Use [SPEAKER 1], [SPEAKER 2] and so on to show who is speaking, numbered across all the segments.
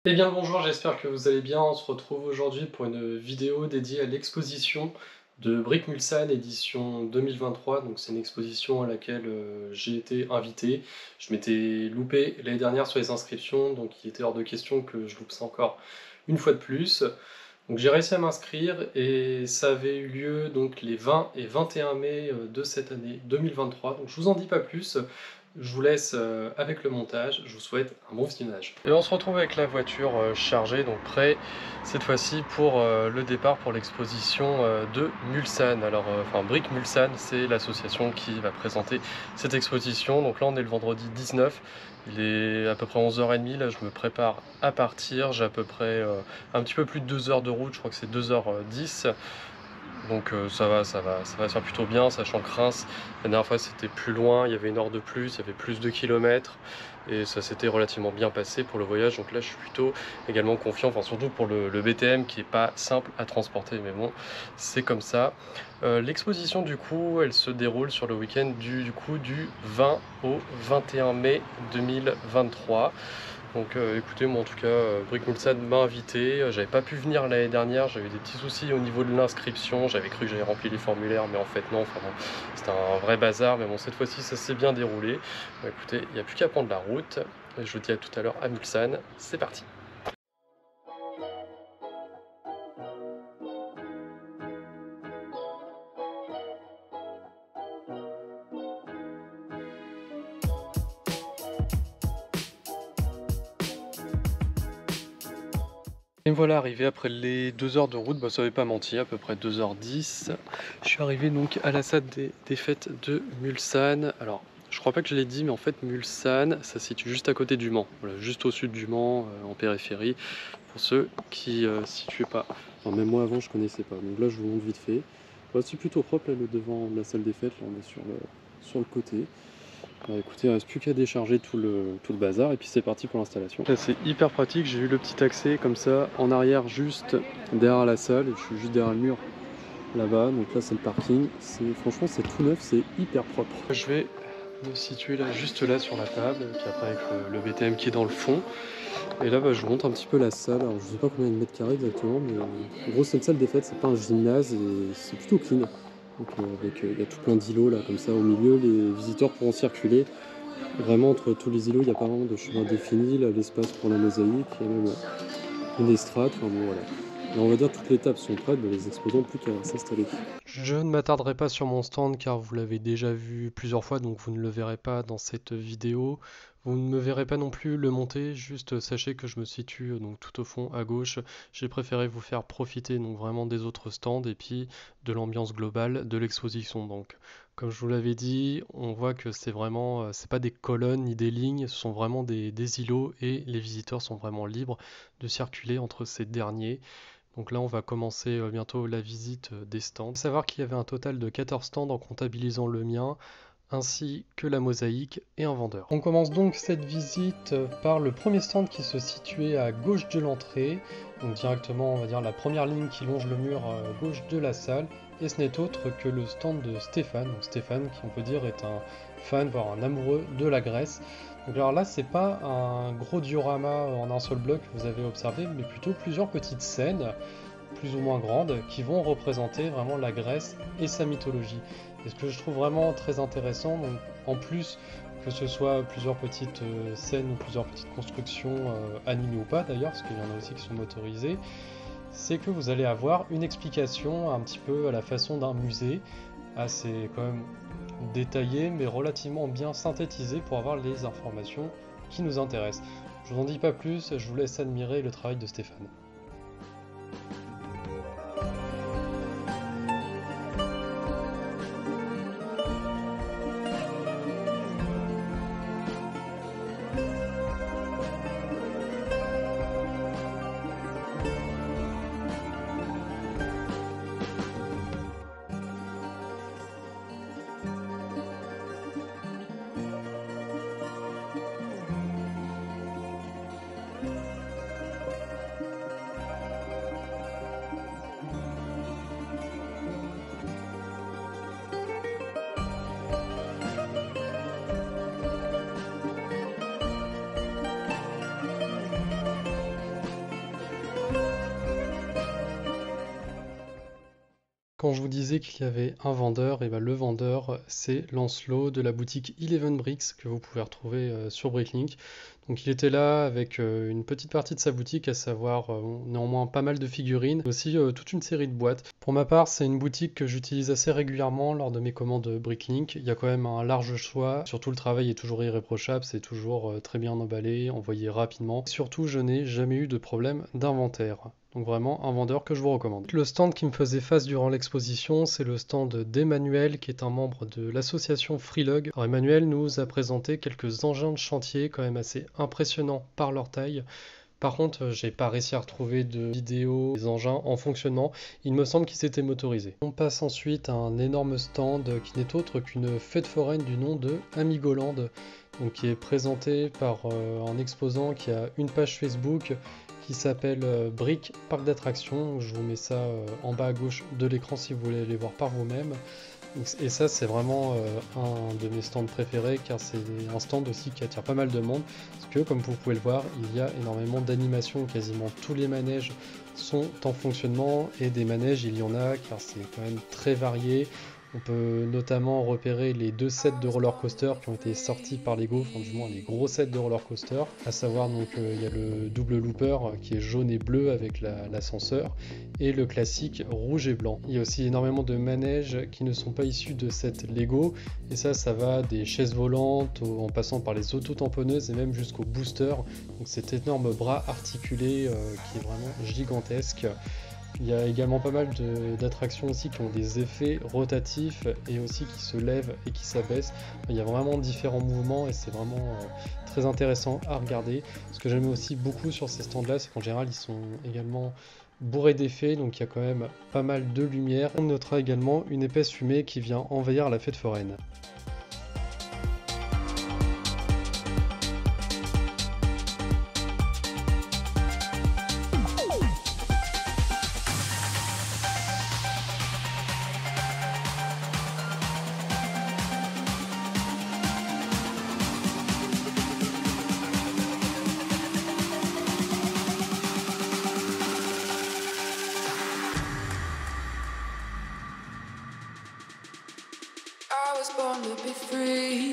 [SPEAKER 1] Eh bien le bonjour, j'espère que vous allez bien. On se retrouve aujourd'hui pour une vidéo dédiée à l'exposition de Brick Mulsanne édition 2023. Donc c'est une exposition à laquelle j'ai été invité. Je m'étais loupé l'année dernière sur les inscriptions, donc il était hors de question que je loupe ça encore une fois de plus. Donc j'ai réussi à m'inscrire et ça avait eu lieu donc les 20 et 21 mai de cette année 2023. Donc je vous en dis pas plus. Je vous laisse avec le montage, je vous souhaite un bon visionnage. Et on se retrouve avec la voiture chargée, donc prêt cette fois-ci pour le départ pour l'exposition de Mulsanne. Alors, enfin Brick Mulsanne, c'est l'association qui va présenter cette exposition. Donc là on est le vendredi 19, il est à peu près 11h30, là je me prépare à partir, j'ai à peu près un petit peu plus de 2 heures de route, je crois que c'est 2h10. Donc ça va se faire plutôt bien, sachant que Reims, la dernière fois c'était plus loin, il y avait une heure de plus, il y avait plus de kilomètres, et ça s'était relativement bien passé pour le voyage, donc là je suis plutôt également confiant, enfin surtout pour le BTM qui est pas simple à transporter, mais bon, c'est comme ça. L'exposition du coup, elle se déroule sur le week-end du 20 au 21 mai 2023. Donc écoutez, moi en tout cas, Brick Mulsanne m'a invité, j'avais pas pu venir l'année dernière, j'avais des petits soucis au niveau de l'inscription, j'avais cru que j'avais rempli les formulaires, mais en fait non, enfin bon, c'était un vrai bazar, mais bon, cette fois-ci ça s'est bien déroulé. Bah, écoutez, il n'y a plus qu'à prendre la route, et je vous dis à tout à l'heure à Mulsanne, c'est parti. Et voilà, arrivé après les 2 heures de route, bah, ça n'avait pas menti, à peu près 2h10. Je suis arrivé donc à la salle des fêtes de Mulsanne. Alors, je crois pas que je l'ai dit, mais en fait, Mulsanne, ça se situe juste à côté du Mans. Voilà, juste au sud du Mans, en périphérie, pour ceux qui situaient pas. Enfin, même moi avant, je connaissais pas. Donc là, je vous montre vite fait. Voilà, c'est plutôt propre, là, le devant de la salle des fêtes. Là, on est sur le côté. Bah, écoutez, il reste plus qu'à décharger tout le bazar et puis c'est parti pour l'installation. Là c'est hyper pratique, j'ai eu le petit accès comme ça en arrière juste derrière la salle et je suis juste derrière le mur là-bas. Donc là c'est le parking, franchement c'est tout neuf, c'est hyper propre. Je vais me situer là juste là sur la table, puis après avec le BTM qui est dans le fond. Et là bah, je vous montre un petit peu la salle. Alors je sais pas combien de mètres carrés exactement, mais en gros c'est une salle des fêtes, c'est pas un gymnase et c'est plutôt clean. Donc il y a tout plein d'îlots là comme ça au milieu, les visiteurs pourront circuler. Vraiment, entre tous les îlots, il n'y a pas vraiment de chemin défini. Là, l'espace pour la mosaïque, il y a même une estrade. Enfin bon, voilà. Là, on va dire que toutes les tables sont prêtes, mais les exposants plus qu'à s'installer. Je ne m'attarderai pas sur mon stand car vous l'avez déjà vu plusieurs fois, donc vous ne le verrez pas dans cette vidéo. Vous ne me verrez pas non plus le monter, juste sachez que je me situe donc tout au fond à gauche. J'ai préféré vous faire profiter donc vraiment des autres stands et puis de l'ambiance globale de l'exposition. Donc comme je vous l'avais dit, on voit que c'est vraiment, c'est pas des colonnes ni des lignes, ce sont vraiment des îlots et les visiteurs sont vraiment libres de circuler entre ces derniers. Donc là, on va commencer bientôt la visite des stands. Il faut savoir qu'il y avait un total de 14 stands en comptabilisant le mien, ainsi que la mosaïque et un vendeur. On commence donc cette visite par le premier stand qui se situait à gauche de l'entrée, donc directement on va dire la première ligne qui longe le mur gauche de la salle, et ce n'est autre que le stand de Stéphane. Donc Stéphane qui on peut dire est un fan, voire un amoureux de la Grèce. Donc alors là c'est pas un gros diorama en un seul bloc que vous avez observé, mais plutôt plusieurs petites scènes plus ou moins grandes qui vont représenter vraiment la Grèce et sa mythologie. Et ce que je trouve vraiment très intéressant, donc, en plus que ce soit plusieurs petites scènes ou plusieurs petites constructions animées ou pas d'ailleurs, parce qu'il y en a aussi qui sont motorisées, c'est que vous allez avoir une explication un petit peu à la façon d'un musée, assez quand même détaillé mais relativement bien synthétisé pour avoir les informations qui nous intéressent. Je vous en dis pas plus, je vous laisse admirer le travail de Stéphane. Quand je vous disais qu'il y avait un vendeur, et ben le vendeur, c'est Lancelot de la boutique Eleven Bricks que vous pouvez retrouver sur Bricklink. Donc il était là avec une petite partie de sa boutique, à savoir néanmoins pas mal de figurines, aussi toute une série de boîtes. Pour ma part, c'est une boutique que j'utilise assez régulièrement lors de mes commandes Bricklink. Il y a quand même un large choix, surtout le travail est toujours irréprochable, c'est toujours très bien emballé, envoyé rapidement. Surtout, je n'ai jamais eu de problème d'inventaire. Donc vraiment un vendeur que je vous recommande. Le stand qui me faisait face durant l'exposition, c'est le stand d'Emmanuel, qui est un membre de l'association Freelog. Alors Emmanuel nous a présenté quelques engins de chantier quand même assez impressionnants par leur taille. Par contre, j'ai pas réussi à retrouver de vidéos des engins en fonctionnement. Il me semble qu'ils étaient motorisés. On passe ensuite à un énorme stand qui n'est autre qu'une fête foraine du nom de Amigoland, donc qui est présenté par un exposant qui a une page Facebook qui s'appelle Brick Parc d'attractions. Je vous mets ça en bas à gauche de l'écran si vous voulez aller voir par vous-même. Et ça, c'est vraiment un de mes stands préférés, car c'est un stand aussi qui attire pas mal de monde, parce que comme vous pouvez le voir, il y a énormément d'animations, quasiment tous les manèges sont en fonctionnement, et des manèges il y en a, car c'est quand même très varié. On peut notamment repérer les 2 sets de roller coaster qui ont été sortis par Lego, enfin du moins les gros sets de roller coaster, à savoir donc il y a le double looper qui est jaune et bleu avec l'ascenseur, et le classique rouge et blanc. Il y a aussi énormément de manèges qui ne sont pas issus de cette Lego, et ça va des chaises volantes en passant par les auto-tamponneuses et même jusqu'au booster, donc cet énorme bras articulé qui est vraiment gigantesque. Il y a également pas mal d'attractions aussi qui ont des effets rotatifs et aussi qui se lèvent et qui s'abaissent. Il y a vraiment différents mouvements et c'est vraiment très intéressant à regarder. Ce que j'aime aussi beaucoup sur ces stands-là, c'est qu'en général ils sont également bourrés d'effets, donc il y a quand même pas mal de lumière. On notera également une épaisse fumée qui vient envahir la fête foraine.
[SPEAKER 2] I was born to be free.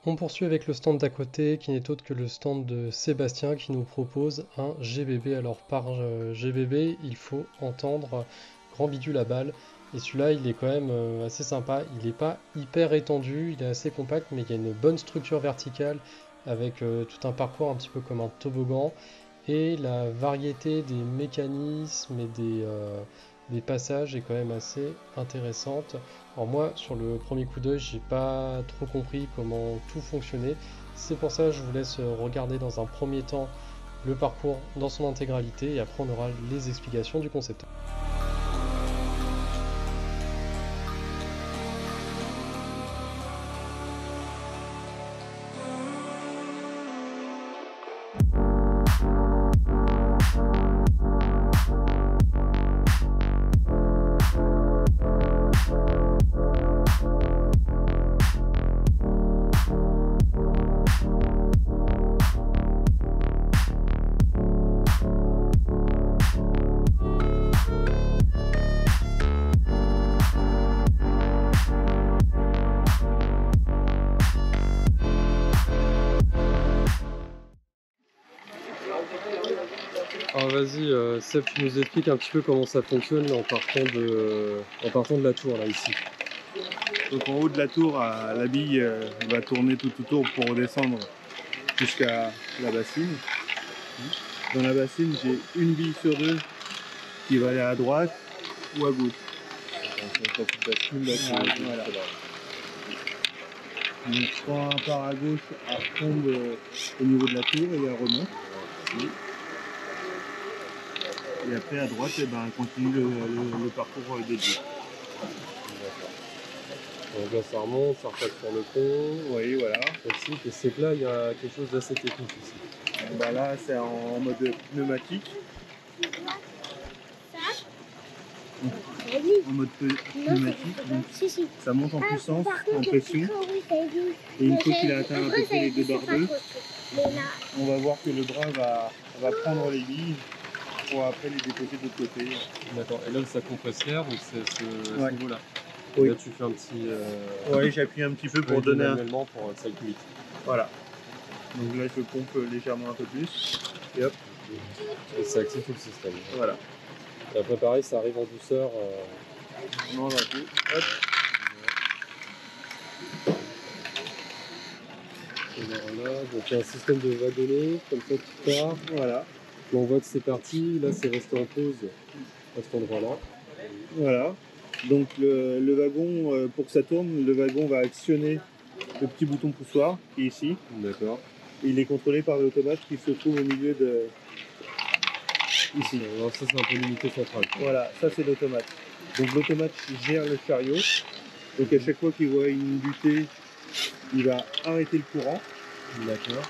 [SPEAKER 1] On poursuit avec le stand d'à côté qui n'est autre que le stand de Sébastien qui nous propose un GBB. Alors par GBB, il faut entendre Grand Bidule à balle. Et celui-là, il est quand même assez sympa. Il n'est pas hyper étendu, il est assez compact, mais il y a une bonne structure verticale avec tout un parcours un petit peu comme un toboggan. Et la variété des mécanismes et des passages est quand même assez intéressante. Alors moi, sur le premier coup d'œil, j'ai pas trop compris comment tout fonctionnait. C'est pour ça que je vous laisse regarder dans un premier temps le parcours dans son intégralité et après on aura les explications du concepteur. Alors vas-y, Seb, tu nous expliques un petit peu comment ça fonctionne en partant de la tour là ici.
[SPEAKER 3] Donc en haut de la tour, la bille va tourner tout autour pour redescendre jusqu'à la bassine. Dans la bassine, j'ai une bille sur deux qui va aller à droite ou à gauche. Voilà. Donc quand elle part à gauche, elle retombe au niveau de la tour et elle remonte. Et après à droite, elle continue le parcours dédié.
[SPEAKER 1] Donc là ça remonte, ça repasse sur le pont,
[SPEAKER 3] Oui, voilà.
[SPEAKER 1] classique. Et c'est que là il y a quelque chose d'assez technique ici.
[SPEAKER 3] Bah là, c'est en mode pneumatique. En mode pneumatique, donc ça monte en puissance, en pression. Et une fois qu'il a atteint à peu près les 2 bar 2, on va voir que le bras va prendre les billes pour après les déposer de l'autre côté.
[SPEAKER 1] D'accord. Et là ça compresse l'air, donc c'est ce
[SPEAKER 3] Ouais.
[SPEAKER 1] niveau-là.
[SPEAKER 3] Oui.
[SPEAKER 1] Là tu fais un petit.
[SPEAKER 3] Oui, j'appuie un petit peu pour donner un...
[SPEAKER 1] manuellement pour que ça cuite.
[SPEAKER 3] Voilà. Donc là, je pompe légèrement un peu plus. Et hop,
[SPEAKER 1] Et ça active tout le système.
[SPEAKER 3] voilà.
[SPEAKER 1] Et après pareil, ça arrive en douceur.
[SPEAKER 3] Non, d'un coup, hop.
[SPEAKER 1] Et voilà, donc il y a un système de wagonnet, comme ça qui part.
[SPEAKER 3] Voilà.
[SPEAKER 1] Là, on voit que c'est parti, là c'est resté en pause à cet endroit-là.
[SPEAKER 3] Voilà. Donc le wagon, pour que ça tourne, le wagon va actionner le petit bouton poussoir qui est ici.
[SPEAKER 1] D'accord.
[SPEAKER 3] Et il est contrôlé par l'automate qui se trouve au milieu de... Ici.
[SPEAKER 1] Alors ça c'est un peu l'unité centrale.
[SPEAKER 3] Voilà, ça c'est l'automate. Donc l'automate gère le chariot. Donc à chaque fois qu'il voit une butée, il va arrêter le courant.
[SPEAKER 1] D'accord.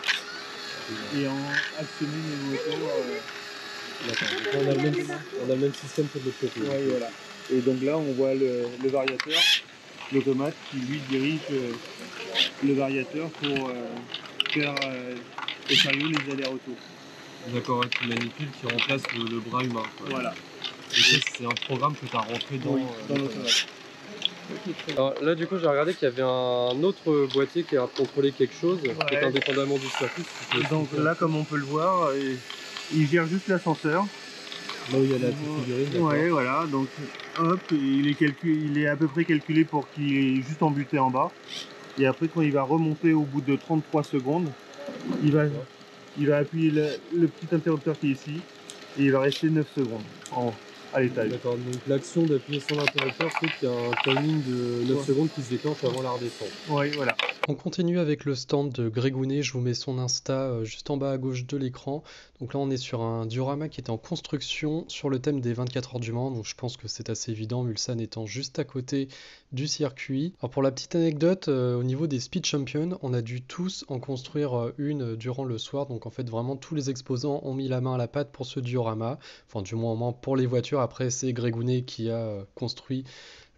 [SPEAKER 3] Et en actionner les moteurs.
[SPEAKER 1] D'accord. Donc là, on a le même système que de l'autre côté.
[SPEAKER 3] Ouais, voilà. Et donc là, on voit le variateur, l'automate qui lui dirige le variateur pour faire au chariot les allers-retours.
[SPEAKER 1] D'accord, qui manipule, qui remplace le bras humain. Quoi.
[SPEAKER 3] Voilà.
[SPEAKER 1] Et ça, c'est un programme que tu as rentré dans,
[SPEAKER 3] dans l'automate.
[SPEAKER 1] Alors là, du coup, j'ai regardé qu'il y avait un autre boîtier qui a contrôlé quelque chose, qui est indépendamment du circuit.
[SPEAKER 3] Donc là, comme on peut le voir, il gère juste l'ascenseur.
[SPEAKER 1] Là où il y a la petite figurine.
[SPEAKER 3] Ouais, voilà. Donc hop, il est à peu près calculé pour qu'il est juste embuté en bas. Et après, quand il va remonter au bout de 33 secondes, il va appuyer le petit interrupteur qui est ici et il va rester 9 secondes à l'étage.
[SPEAKER 1] D'accord, donc l'action d'appuyer sur l'interrupteur fait qu'il y a un timing de 9 secondes qui se déclenche avant la redescente.
[SPEAKER 3] Oui, voilà.
[SPEAKER 1] On continue avec le stand de Grégounet, je vous mets son Insta juste en bas à gauche de l'écran. Donc là on est sur un diorama qui est en construction sur le thème des 24 heures du Mans, donc je pense que c'est assez évident, Mulsanne étant juste à côté du circuit. Alors pour la petite anecdote, au niveau des Speed Champions, on a dû tous en construire une durant le soir, donc en fait vraiment tous les exposants ont mis la main à la pâte pour ce diorama, enfin du moins pour les voitures, après c'est Grégounet qui a construit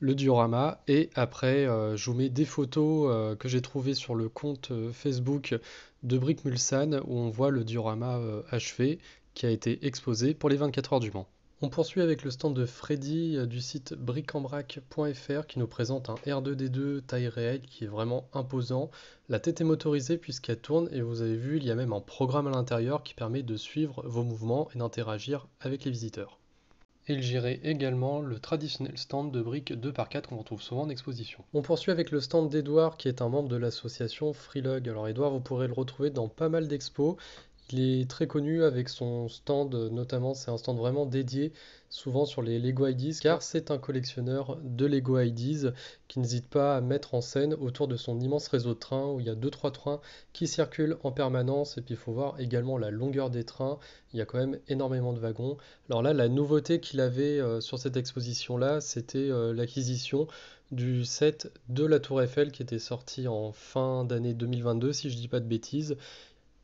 [SPEAKER 1] le diorama. Et après je vous mets des photos que j'ai trouvées sur le compte Facebook de Brick Mulsanne où on voit le diorama achevé qui a été exposé pour les 24 heures du Mans. On poursuit avec le stand de Freddy du site brickenbrac.fr qui nous présente un R2D2 taille réelle qui est vraiment imposant. La tête est motorisée puisqu'elle tourne et vous avez vu, il y a même un programme à l'intérieur qui permet de suivre vos mouvements et d'interagir avec les visiteurs. Et il gérait également le traditionnel stand de briques 2x4 qu'on retrouve souvent en exposition. On poursuit avec le stand d'Edouard qui est un membre de l'association Freelog. Alors Edouard, vous pourrez le retrouver dans pas mal d'expos. Il est très connu avec son stand, notamment c'est un stand vraiment dédié souvent sur les Lego Ideas car c'est un collectionneur de Lego Ideas qui n'hésite pas à mettre en scène autour de son immense réseau de trains où il y a 2-3 trains qui circulent en permanence et puis il faut voir également la longueur des trains, il y a quand même énormément de wagons. Alors là la nouveauté qu'il avait sur cette exposition là c'était l'acquisition du set de la Tour Eiffel qui était sorti en fin d'année 2022 si je dis pas de bêtises.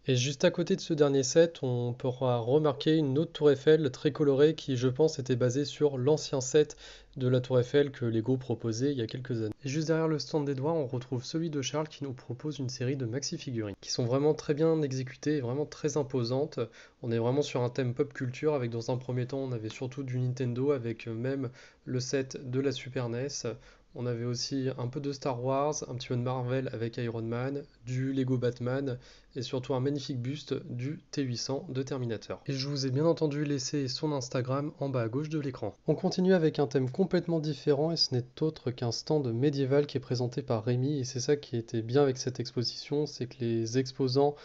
[SPEAKER 1] Et juste à côté de ce dernier set, on pourra remarquer une autre tour Eiffel très colorée qui, je pense, était basée sur l'ancien set de la tour Eiffel que Lego proposait il y a quelques années. Et juste derrière le stand d'Edouard, on retrouve celui de Charles qui nous propose une série de maxi-figurines qui sont vraiment très bien exécutées et vraiment très imposantes. On est vraiment sur un thème pop culture avec dans un premier temps, on avait surtout du Nintendo avec même le set de la Super NES. On avait aussi un peu de Star Wars, un petit peu de Marvel avec Iron Man, du Lego Batman et surtout un magnifique buste du T800 de Terminator. Et je vous ai bien entendu laissé son Instagram en bas à gauche de l'écran. On continue avec un thème complètement différent et ce n'est autre qu'un stand médiéval qui est présenté par Rémi et c'est ça qui était bien avec cette exposition, c'est que les exposants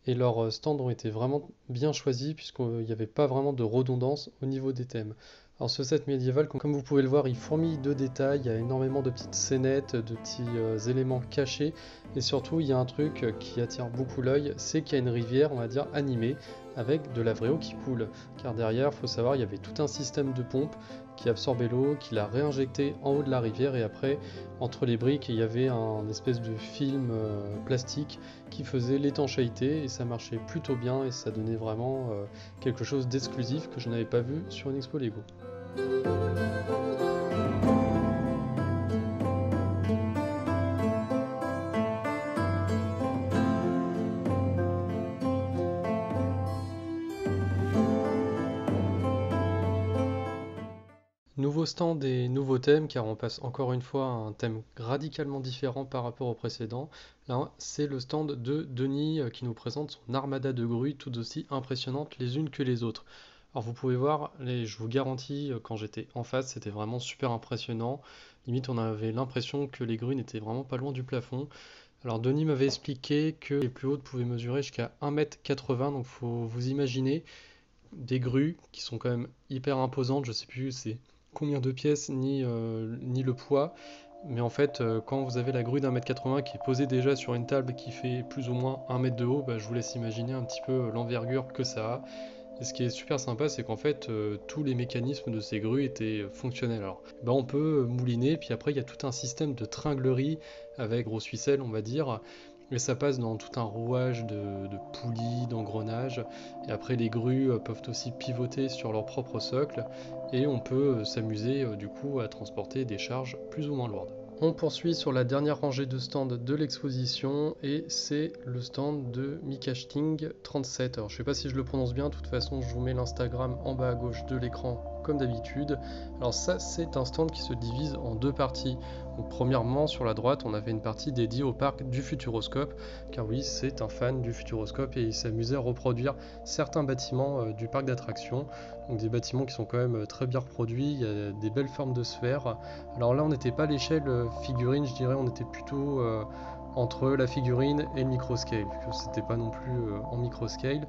[SPEAKER 1] et leurs stands ont été vraiment bien choisis puisqu'il n'y avait pas vraiment de redondance au niveau des thèmes. Alors ce set médiéval, comme vous pouvez le voir, il fourmille de détails, il y a énormément de petites scénettes, de petits éléments cachés, et surtout il y a un truc qui attire beaucoup l'œil, c'est qu'il y a une rivière, on va dire, animée, avec de la vraie eau qui coule. Car derrière, il faut savoir, il y avait tout un système de pompe qui absorbait l'eau, qui la réinjectait en haut de la rivière, et après, entre les briques, il y avait un espèce de film plastique qui faisait l'étanchéité, et ça marchait plutôt bien, et ça donnait vraiment quelque chose d'exclusif que je n'avais pas vu sur une expo Lego. Nouveau stand et nouveau thème, car on passe encore une fois à un thème radicalement différent par rapport au précédent. Là, c'est le stand de Denis qui nous présente son armada de grues tout aussi impressionnantes les unes que les autres. Alors vous pouvez voir, je vous garantis, quand j'étais en face, c'était vraiment super impressionnant. Limite, on avait l'impression que les grues n'étaient vraiment pas loin du plafond. Alors Denis m'avait expliqué que les plus hautes pouvaient mesurer jusqu'à 1,80 m, donc faut vous imaginer des grues qui sont quand même hyper imposantes, je sais plus c'est combien de pièces ni le poids, mais en fait quand vous avez la grue d'1,80 m qui est posée déjà sur une table qui fait plus ou moins 1 mètre de haut, je vous laisse imaginer un petit peu l'envergure que ça a. Et ce qui est super sympa, c'est qu'en fait tous les mécanismes de ces grues étaient fonctionnels. Alors on peut mouliner, puis après il y a tout un système de tringlerie avec grosse ficelle on va dire. Mais ça passe dans tout un rouage de poulies, d'engrenages. Et après, les grues peuvent aussi pivoter sur leur propre socle. Et on peut s'amuser du coup à transporter des charges plus ou moins lourdes. On poursuit sur la dernière rangée de stands de l'exposition. Et c'est le stand de Mikashting 37. Alors je sais pas si je le prononce bien. De toute façon, je vous mets l'Instagram en bas à gauche de l'écran comme d'habitude. Alors ça, c'est un stand qui se divise en deux parties. Donc, premièrement, sur la droite, on avait une partie dédiée au parc du Futuroscope, car oui, c'est un fan du Futuroscope et il s'amusait à reproduire certains bâtiments du parc d'attractions. Donc des bâtiments qui sont quand même très bien reproduits, il y a des belles formes de sphères. Alors là, on n'était pas à l'échelle figurine, je dirais, on était plutôt entre la figurine et le microscale, puisque c'était pas non plus en microscale.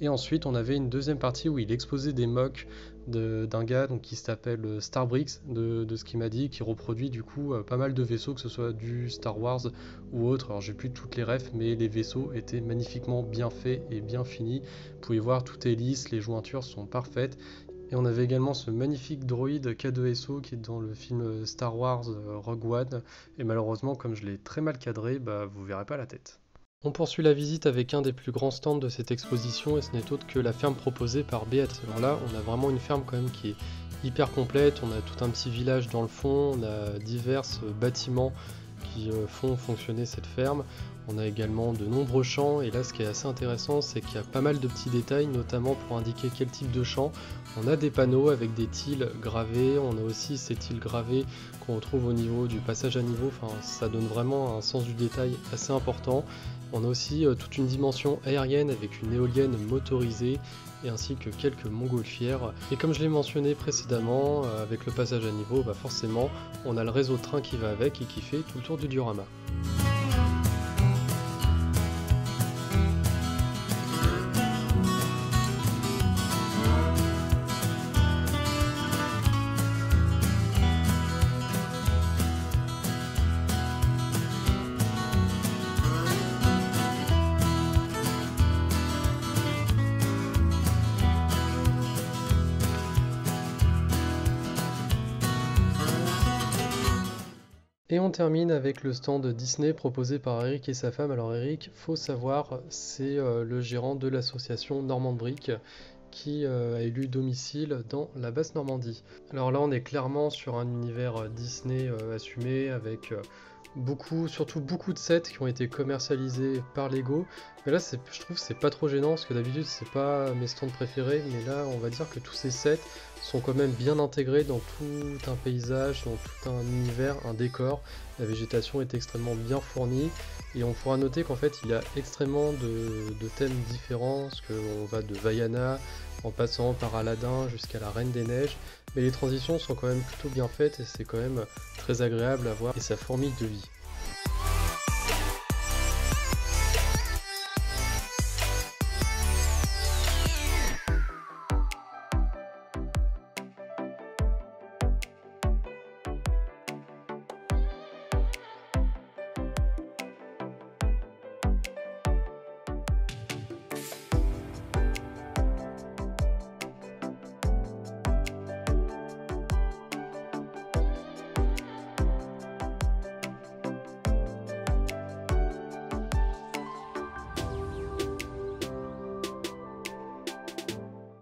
[SPEAKER 1] Et ensuite, on avait une deuxième partie où il exposait des mocks d'un gars donc, qui s'appelle Starbricks, de ce qu'il m'a dit, qui reproduit du coup pas mal de vaisseaux, que ce soit du Star Wars ou autre. Alors j'ai plus toutes les refs, mais les vaisseaux étaient magnifiquement bien faits et bien finis. Vous pouvez voir, tout est lisse, les jointures sont parfaites. Et on avait également ce magnifique droïde K2SO qui est dans le film Star Wars Rogue One. Et malheureusement, comme je l'ai très mal cadré, vous verrez pas la tête. On poursuit la visite avec un des plus grands stands de cette exposition et ce n'est autre que la ferme proposée par Beat. Alors là, on a vraiment une ferme quand même qui est hyper complète, on a tout un petit village dans le fond, on a divers bâtiments qui font fonctionner cette ferme. On a également de nombreux champs et là ce qui est assez intéressant c'est qu'il y a pas mal de petits détails, notamment pour indiquer quel type de champ. On a des panneaux avec des tiles gravés, on a aussi ces tiles gravés qu'on retrouve au niveau du passage à niveau, enfin ça donne vraiment un sens du détail assez important. On a aussi toute une dimension aérienne avec une éolienne motorisée et ainsi que quelques montgolfières. Et comme je l'ai mentionné précédemment, avec le passage à niveau, forcément on a le réseau de train qui va avec et qui fait tout le tour du diorama. Et on termine avec le stand Disney proposé par Eric et sa femme. Alors Eric, faut savoir, c'est le gérant de l'association Normand Brick qui a élu domicile dans la Basse-Normandie. Alors là on est clairement sur un univers Disney assumé avec surtout beaucoup de sets qui ont été commercialisés par Lego. Mais là, je trouve que c'est pas trop gênant parce que d'habitude, c'est pas mes stands préférés. Mais là, on va dire que tous ces sets sont quand même bien intégrés dans tout un paysage, dans tout un univers, un décor. La végétation est extrêmement bien fournie. Et on pourra noter qu'en fait, il y a extrêmement de thèmes différents, parce qu'on va de Vaiana en passant par Aladdin jusqu'à la Reine des Neiges. Mais les transitions sont quand même plutôt bien faites et c'est quand même très agréable à voir et ça fourmille de vie.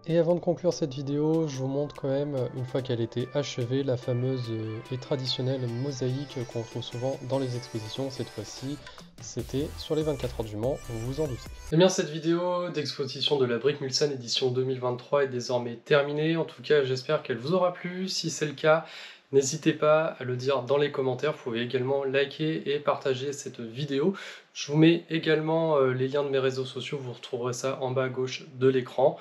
[SPEAKER 1] Et avant de conclure cette vidéo, je vous montre quand même, une fois qu'elle était achevée, la fameuse et traditionnelle mosaïque qu'on trouve souvent dans les expositions. Cette fois-ci, c'était sur les 24 heures du Mans, vous vous en doutez. Eh bien, cette vidéo d'exposition de la brique Mulsanne édition 2023 est désormais terminée. En tout cas, j'espère qu'elle vous aura plu. Si c'est le cas, n'hésitez pas à le dire dans les commentaires. Vous pouvez également liker et partager cette vidéo. Je vous mets également les liens de mes réseaux sociaux. Vous retrouverez ça en bas à gauche de l'écran.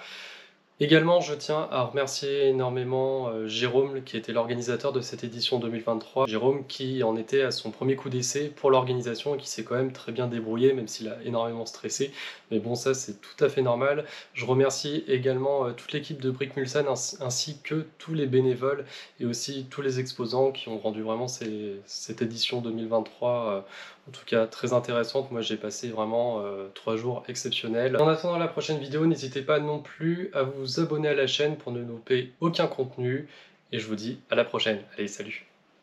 [SPEAKER 1] Également, je tiens à remercier énormément Jérôme, qui était l'organisateur de cette édition 2023. Jérôme qui en était à son premier coup d'essai pour l'organisation et qui s'est quand même très bien débrouillé, même s'il a énormément stressé. Mais bon, ça c'est tout à fait normal. Je remercie également toute l'équipe de Brick Mulsanne ainsi que tous les bénévoles et aussi tous les exposants qui ont rendu vraiment cette édition 2023 en tout cas très intéressante. Moi j'ai passé vraiment 3 jours exceptionnels. En attendant la prochaine vidéo, n'hésitez pas non plus à vous abonner à la chaîne pour ne louper aucun contenu. Et je vous dis à la prochaine. Allez, salut!